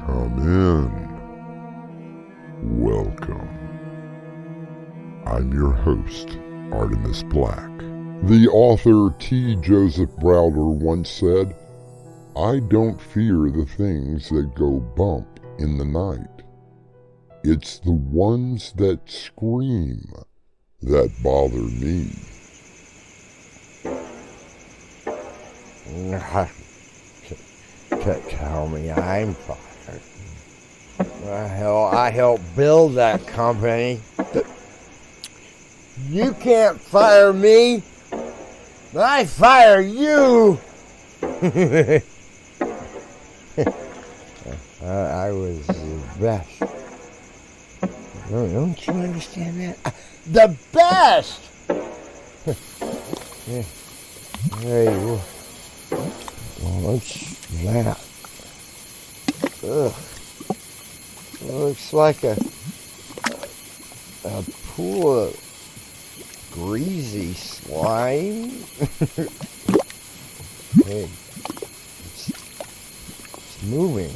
Come in. Welcome. I'm your host, Artemis Black. The author T. Joseph Browder once said, "I don't fear the things that go bump in the night. It's the ones that scream that bother me." Tell me I'm fired. Hell, I helped build that company. You can't fire me. I fire you. I was the best. Don't you understand that? The best. Hey, what's that? Ugh. Looks like a pool of greasy slime. Hey, it's moving,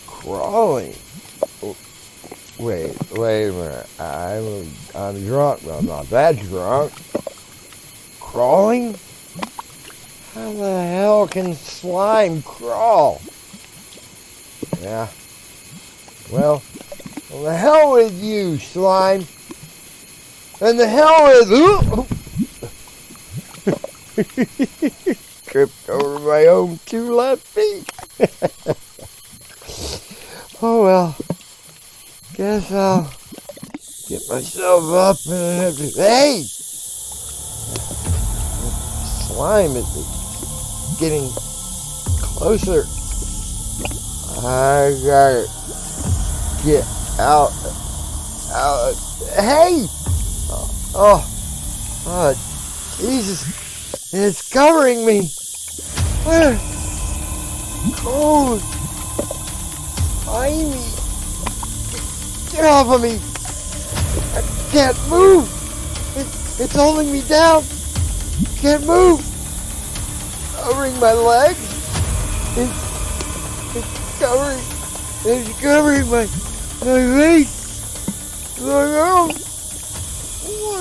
crawling. Oh, wait a minute. I'm drunk, but I'm not that drunk. Crawling? How the hell can slime crawl? Yeah. Well, the hell with you, slime. And the hell with... Tripped over my own 2 left feet. Oh well. Guess I'll get myself up and... Hey! Slime is getting closer. I gotta get out. Hey! Oh, Jesus! It's covering me. Cold. Slimy. Get off of me! I can't move. It's holding me down. Can't move. Covering my legs. It's covering my face. What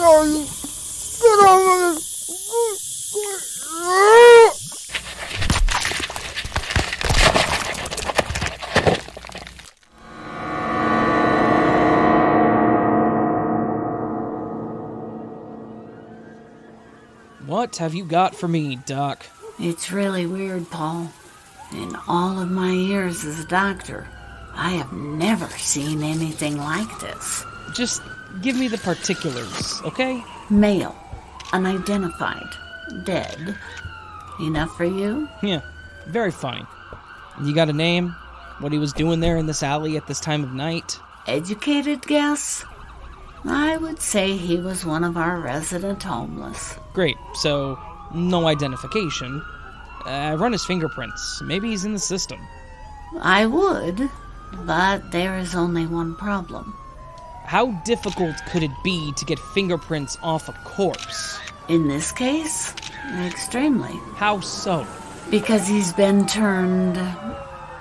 are you? Get off of me. What have you got for me, Doc? It's really weird, Paul. In all of my years as a doctor, I have never seen anything like this. Just give me the particulars, okay? Male, unidentified, dead. Enough for you? Yeah, very fine. You got a name? What he was doing there in this alley at this time of night? Educated guess? I would say he was one of our resident homeless. Great, so no identification. I run his fingerprints. Maybe he's in the system. I would, but there is only one problem. How difficult could it be to get fingerprints off a corpse? In this case, extremely. How so? Because he's been turned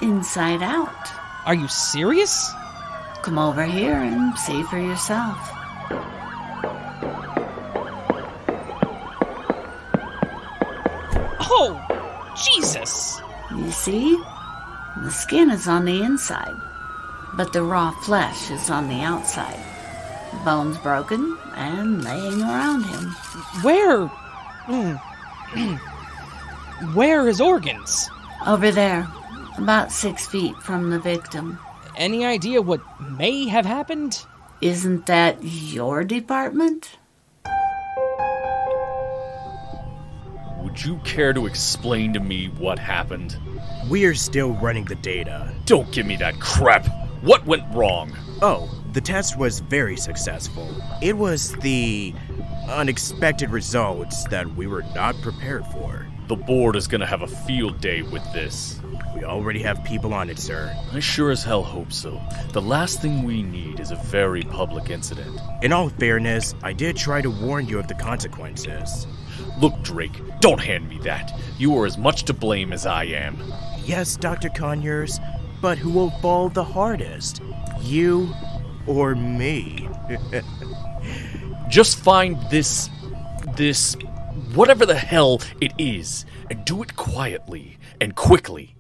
inside out. Are you serious? Come over here and see for yourself. Oh, Jesus! You see? The skin is on the inside, but the raw flesh is on the outside. Bones broken and laying around him. Where? Where are his organs? Over there, about 6 feet from the victim. Any idea what may have happened? Isn't that your department? Would you care to explain to me what happened? We're still running the data. Don't give me that crap! What went wrong? Oh, the test was very successful. It was the unexpected results that we were not prepared for. The board is gonna have a field day with this. We already have people on it, sir. I sure as hell hope so. The last thing we need is a very public incident. In all fairness, I did try to warn you of the consequences. Look, Drake, don't hand me that. You are as much to blame as I am. Yes, Dr. Conyers, but who will fall the hardest? You or me? Just find this, whatever the hell it is, and do it quietly and quickly.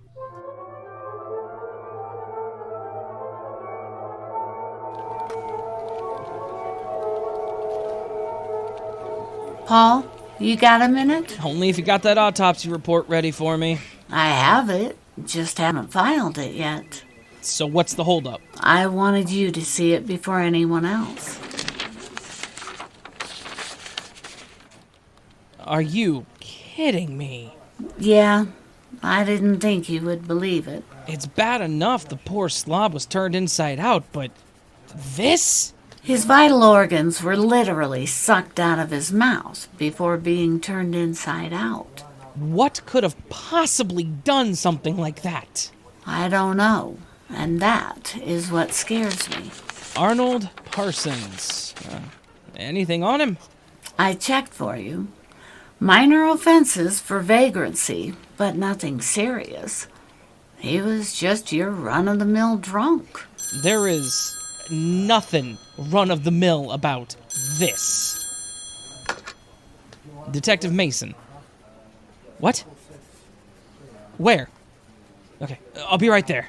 Paul, you got a minute? Only if you got that autopsy report ready for me. I have it, just haven't filed it yet. So what's the holdup? I wanted you to see it before anyone else. Are you kidding me? Yeah, I didn't think you would believe it. It's bad enough the poor slob was turned inside out, but this? His vital organs were literally sucked out of his mouth before being turned inside out. What could have possibly done something like that? I don't know, and that is what scares me. Arnold Parsons. Anything on him? I checked for you. Minor offenses for vagrancy, but nothing serious. He was just your run-of-the-mill drunk. There is nothing run-of-the-mill about this. Detective Mason. What? Where? Okay, I'll be right there.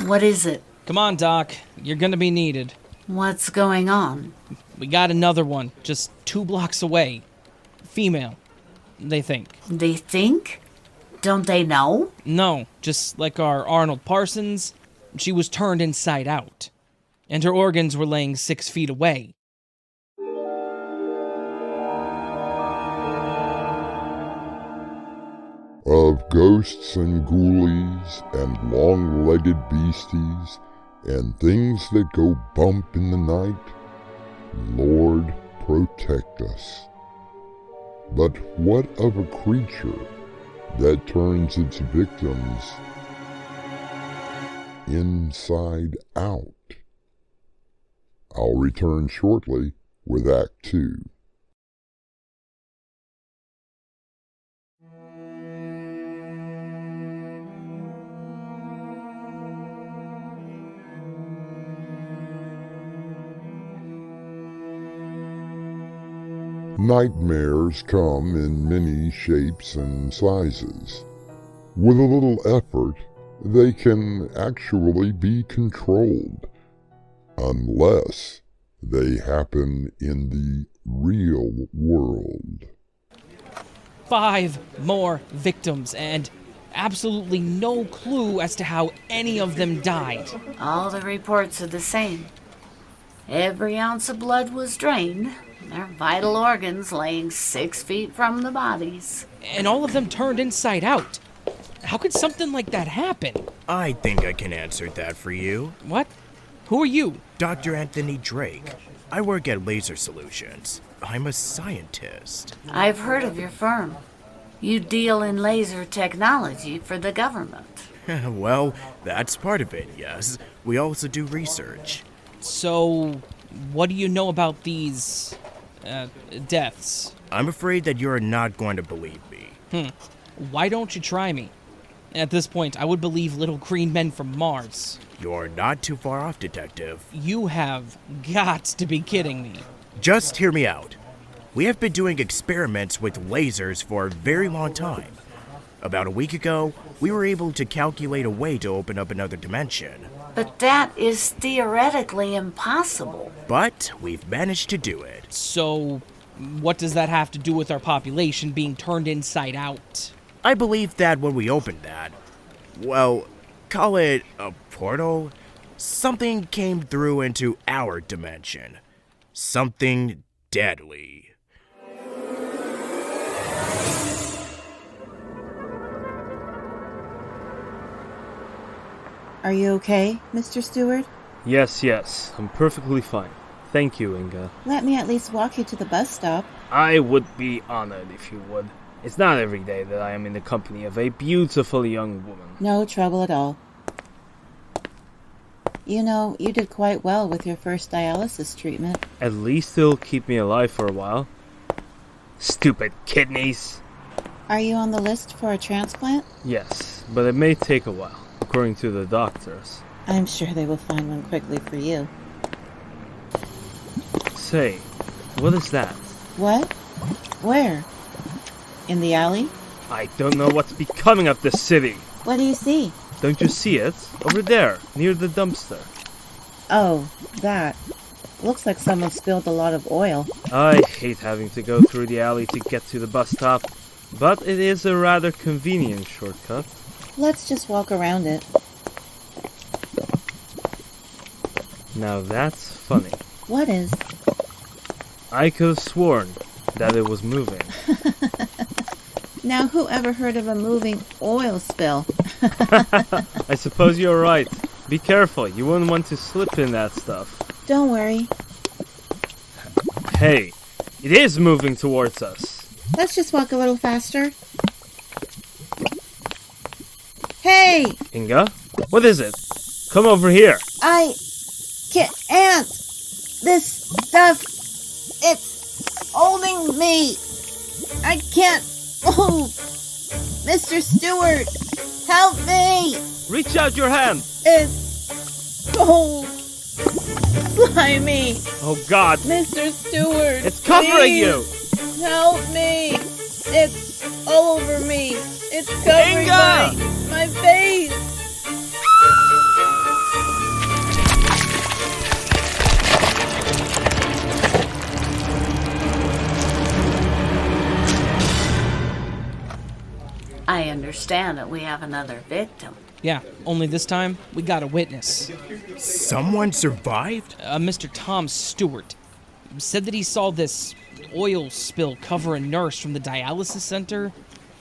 What is it? Come on, Doc. You're gonna be needed. What's going on? We got another one, just 2 blocks away. Female, they think. They think? Don't they know? No, just like our Arnold Parsons, she was turned inside out. And her organs were laying 6 feet away. Of ghosts and ghoulies and long-legged beasties and things that go bump in the night, Lord protect us. But what of a creature that turns its victims inside out? I'll return shortly with Act 2. Nightmares come in many shapes and sizes. With a little effort, they can actually be controlled, unless they happen in the real world. 5 more victims, and absolutely no clue as to how any of them died. All the reports are the same. Every ounce of blood was drained, their vital organs laying 6 feet from the bodies. And all of them turned inside out. How could something like that happen? I think I can answer that for you. What? Who are you? Dr. Anthony Drake. I work at Laser Solutions. I'm a scientist. I've heard of your firm. You deal in laser technology for the government. Well, that's part of it, yes. We also do research. So, what do you know about these, deaths? I'm afraid that you're not going to believe me. Why don't you try me? At this point, I would believe little green men from Mars. You're not too far off, Detective. You have got to be kidding me. Just hear me out. We have been doing experiments with lasers for a very long time. About a week ago, we were able to calculate a way to open up another dimension. But that is theoretically impossible. But we've managed to do it. So, what does that have to do with our population being turned inside out? I believe that when we opened that, well, call it a portal, something came through into our dimension. Something deadly. Are you okay, Mr. Stewart? Yes, I'm perfectly fine. Thank you, Inga. Let me at least walk you to the bus stop. I would be honored if you would. It's not every day that I am in the company of a beautiful young woman. No trouble at all. You know, you did quite well with your first dialysis treatment. At least it'll keep me alive for a while. Stupid kidneys. Are you on the list for a transplant? Yes, but it may take a while, according to the doctors. I'm sure they will find one quickly for you. Say, what is that? What? Where? In the alley? I don't know what's becoming of this city. What do you see? Don't you see it? Over there, near the dumpster. Oh, that. Looks like someone spilled a lot of oil. I hate having to go through the alley to get to the bus stop, but it is a rather convenient shortcut. Let's just walk around it. Now that's funny. What is? I could have sworn that it was moving. Now who ever heard of a moving oil spill? I suppose you're right. Be careful, you wouldn't want to slip in that stuff. Don't worry. Hey, it is moving towards us. Let's just walk a little faster. Hey! Inga, what is it? Come over here. I can't. This stuff, it's holding me. I can't move. Mr. Stewart, help me. Reach out your hand. It's cold. Slimy. Oh God. Mr. Stewart. It's covering you. Help me. It's all over me. It's covering Inga! my face. I understand that we have another victim. Yeah, only this time we got a witness. Someone survived? Mr. Tom Stewart said that he saw this oil spill cover a nurse from the dialysis center.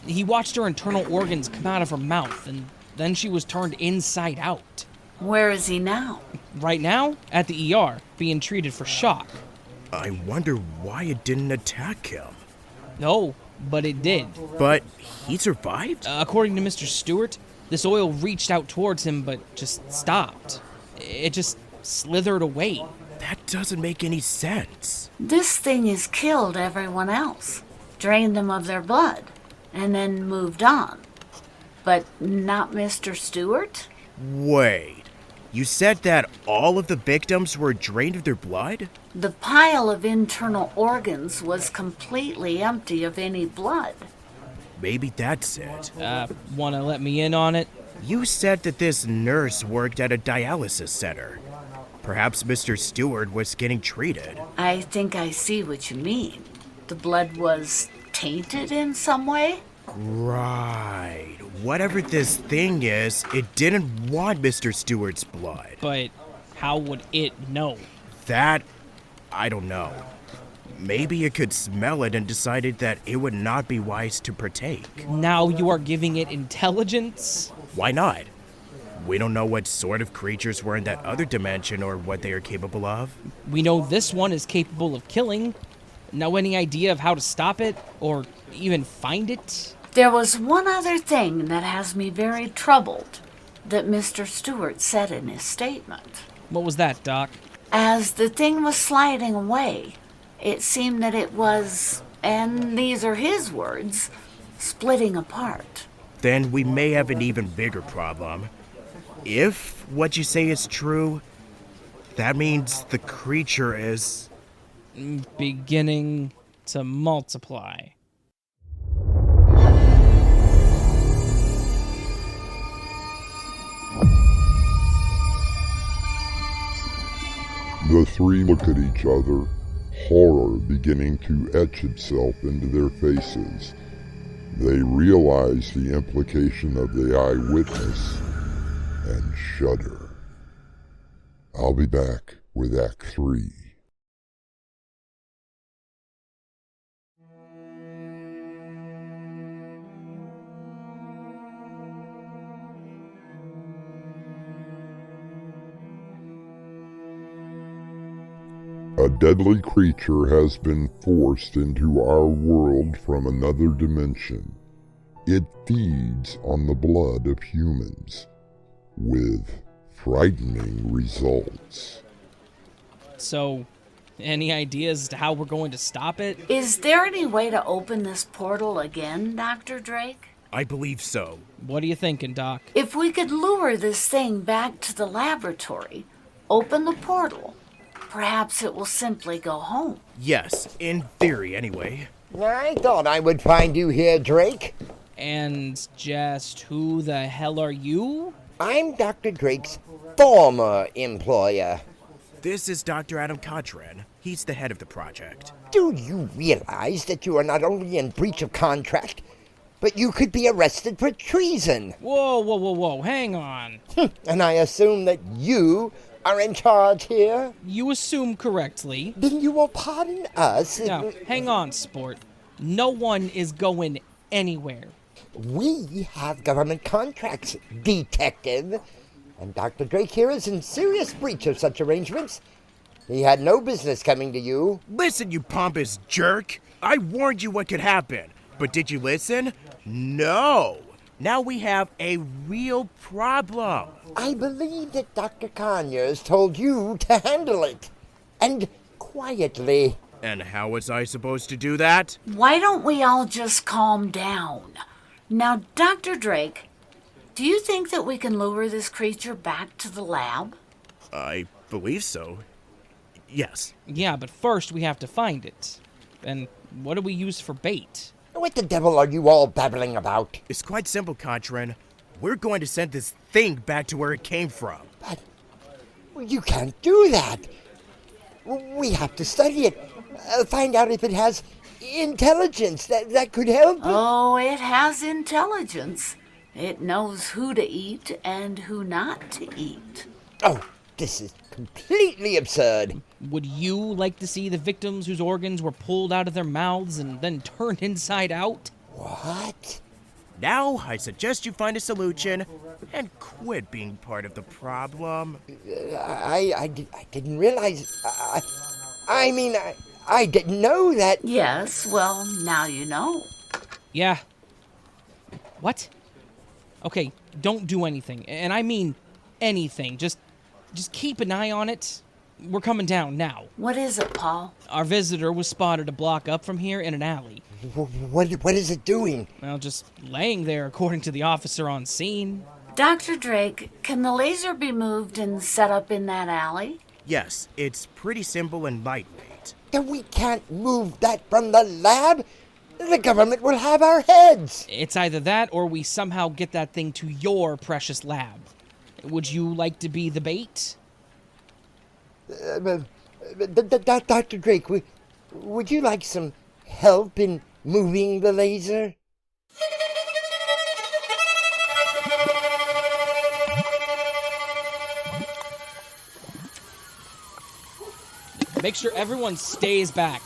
He watched her internal organs come out of her mouth, and then she was turned inside out. Where is he now? Right now, at the ER, being treated for shock. I wonder why it didn't attack him. No, but it did. But he survived? According to Mr. Stewart, this oil reached out towards him but just stopped. It just slithered away. That doesn't make any sense. This thing has killed everyone else, drained them of their blood, and then moved on. But not Mr. Stewart? Wait, you said that all of the victims were drained of their blood? The pile of internal organs was completely empty of any blood. Maybe that's it. Wanna let me in on it? You said that this nurse worked at a dialysis center. Perhaps Mr. Stewart was getting treated. I think I see what you mean. The blood was tainted in some way? Right. Whatever this thing is, it didn't want Mr. Stewart's blood. But how would it know? That, I don't know. Maybe it could smell it and decided that it would not be wise to partake. Now you are giving it intelligence? Why not? We don't know what sort of creatures were in that other dimension or what they are capable of. We know this one is capable of killing. Know any idea of how to stop it? Or even find it? There was one other thing that has me very troubled that Mr. Stewart said in his statement. What was that, Doc? As the thing was sliding away, it seemed that it was, and these are his words, splitting apart. Then we may have an even bigger problem. If what you say is true, that means the creature is... beginning to multiply. The three look at each other, horror beginning to etch itself into their faces. They realize the implication of the eyewitness and shudder. I'll be back with Act 3. A deadly creature has been forced into our world from another dimension. It feeds on the blood of humans, with frightening results. So, any ideas as to how we're going to stop it? Is there any way to open this portal again, Dr. Drake? I believe so. What are you thinking, Doc? If we could lure this thing back to the laboratory, open the portal, perhaps it will simply go home. Yes, in theory anyway. I thought I would find you here, Drake. And just who the hell are you? I'm Dr. Drake's former employer. This is Dr. Adam Cochran. He's the head of the project. Do you realize that you are not only in breach of contract, but you could be arrested for treason? Whoa, hang on. And I assume that you are in charge here? You assume correctly. Then you will pardon us. Now, hang on, sport. No one is going anywhere. We have government contracts, detective. And Dr. Drake here is in serious breach of such arrangements. He had no business coming to you. Listen, you pompous jerk. I warned you what could happen. But did you listen? No. Now we have a real problem. I believe that Dr. Conyers told you to handle it. And quietly. And how was I supposed to do that? Why don't we all just calm down? Now, Dr. Drake, do you think that we can lure this creature back to the lab? I believe so. Yes. Yeah, but first we have to find it. And what do we use for bait? What the devil are you all babbling about? It's quite simple, Cochran. We're going to send this thing back to where it came from. But you can't do that. We have to study it. Find out if it has intelligence that could help. Oh, it has intelligence. It knows who to eat and who not to eat. Oh, this is completely absurd. Would you like to see the victims whose organs were pulled out of their mouths and then turned inside out? What? Now, I suggest you find a solution and quit being part of the problem. I didn't realize. I didn't know that. Yes, well, now you know. Yeah. What? Okay, don't do anything. And I mean anything. Just keep an eye on it. We're coming down now. What is it, Paul? Our visitor was spotted a block up from here in an alley. What is it doing? Well, just laying there, according to the officer on scene. Dr. Drake, can the laser be moved and set up in that alley? Yes, it's pretty simple and lightweight. Then we can't move that from the lab. The government will have our heads. It's either that or we somehow get that thing to your precious lab. Would you like to be the bait? Dr. Drake, would you like some help in moving the laser? Make sure everyone stays back.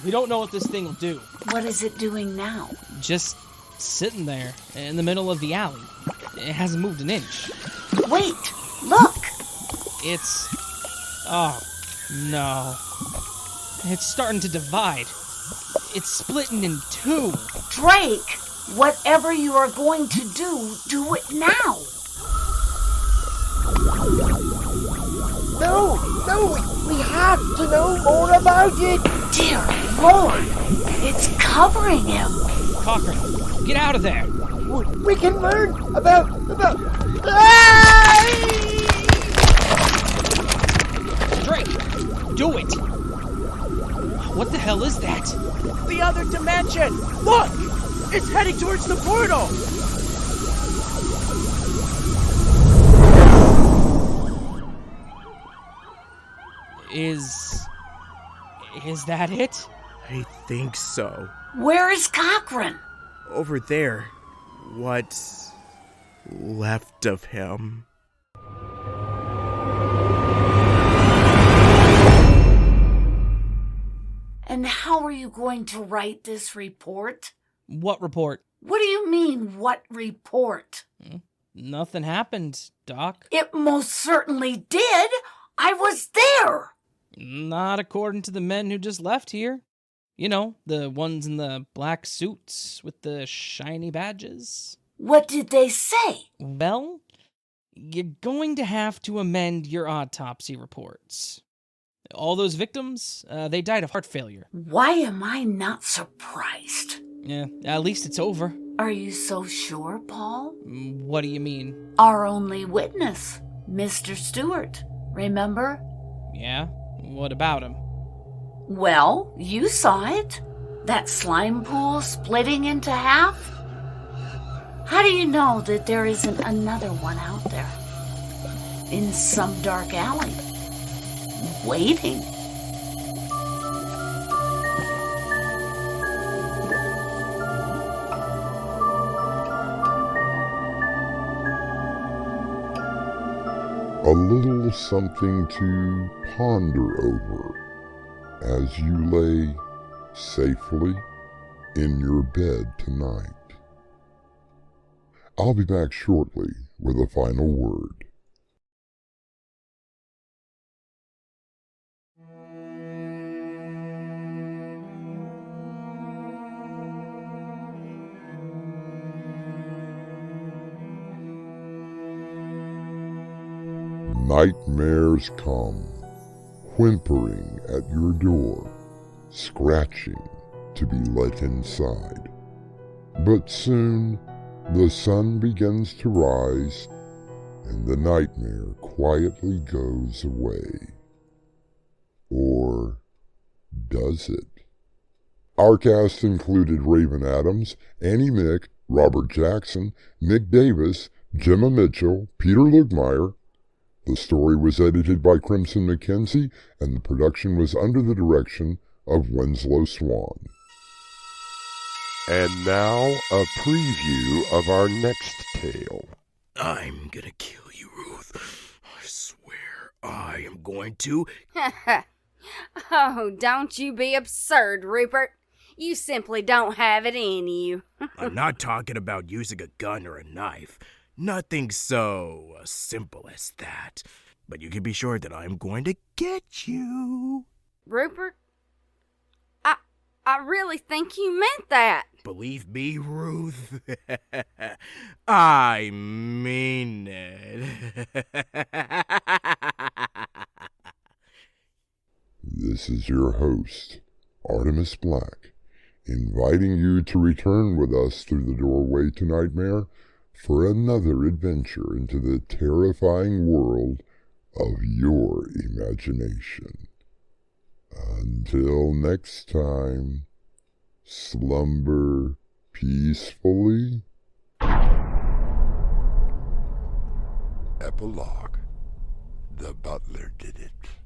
We don't know what this thing will do. What is it doing now? Just sitting there in the middle of the alley. It hasn't moved an inch. Wait! Look! It's... Oh, no. It's starting to divide. It's splitting in two. Drake! Whatever you are going to do it now! No, we have to know more about it. Dear Lord! It's covering him! Cochran, get out of there! We can learn about... Ah! Drake, do it! What the hell is that? The other dimension! Look! It's heading towards the portal! Is that it? I think so. Where is Cochran? Over there. What's left of him? And how are you going to write this report? What report? What do you mean, what report? Nothing happened, Doc. It most certainly did! I was there! Not according to the men who just left here. You know, the ones in the black suits with the shiny badges. What did they say? Well, you're going to have to amend your autopsy reports. All those victims, they died of heart failure. Why am I not surprised? Yeah, at least it's over. Are you so sure, Paul? What do you mean? Our only witness, Mr. Stewart, remember? Yeah? What about him? Well, you saw it. That slime pool splitting into half. How do you know that there isn't another one out there? In some dark alley. Waiting. A little something to ponder over as you lay safely in your bed tonight. I'll be back shortly with a final word. Nightmares come, whimpering at your door, scratching to be let inside. But soon the sun begins to rise, and the nightmare quietly goes away. Or does it? Our cast included Raven Adams, Annie Mick, Robert Jackson, Mick Davis, Jemma Mitchell, Peter Lugtmeier. The story was edited by Crimson McKenzie, and the production was under the direction of Winslow Swan. And now, a preview of our next tale. I'm gonna kill you, Ruth. I swear I am going to. Oh, don't you be absurd, Rupert. You simply don't have it in you. I'm not talking about using a gun or a knife. Nothing so simple as that. But you can be sure that I'm going to get you. Rupert, I really think you meant that. Believe me, Ruth. I mean it. This is your host, Artemis Black, inviting you to return with us through the doorway to Nightmare for another adventure into the terrifying world of your imagination. Until next time, slumber peacefully. Epilogue. The butler did it.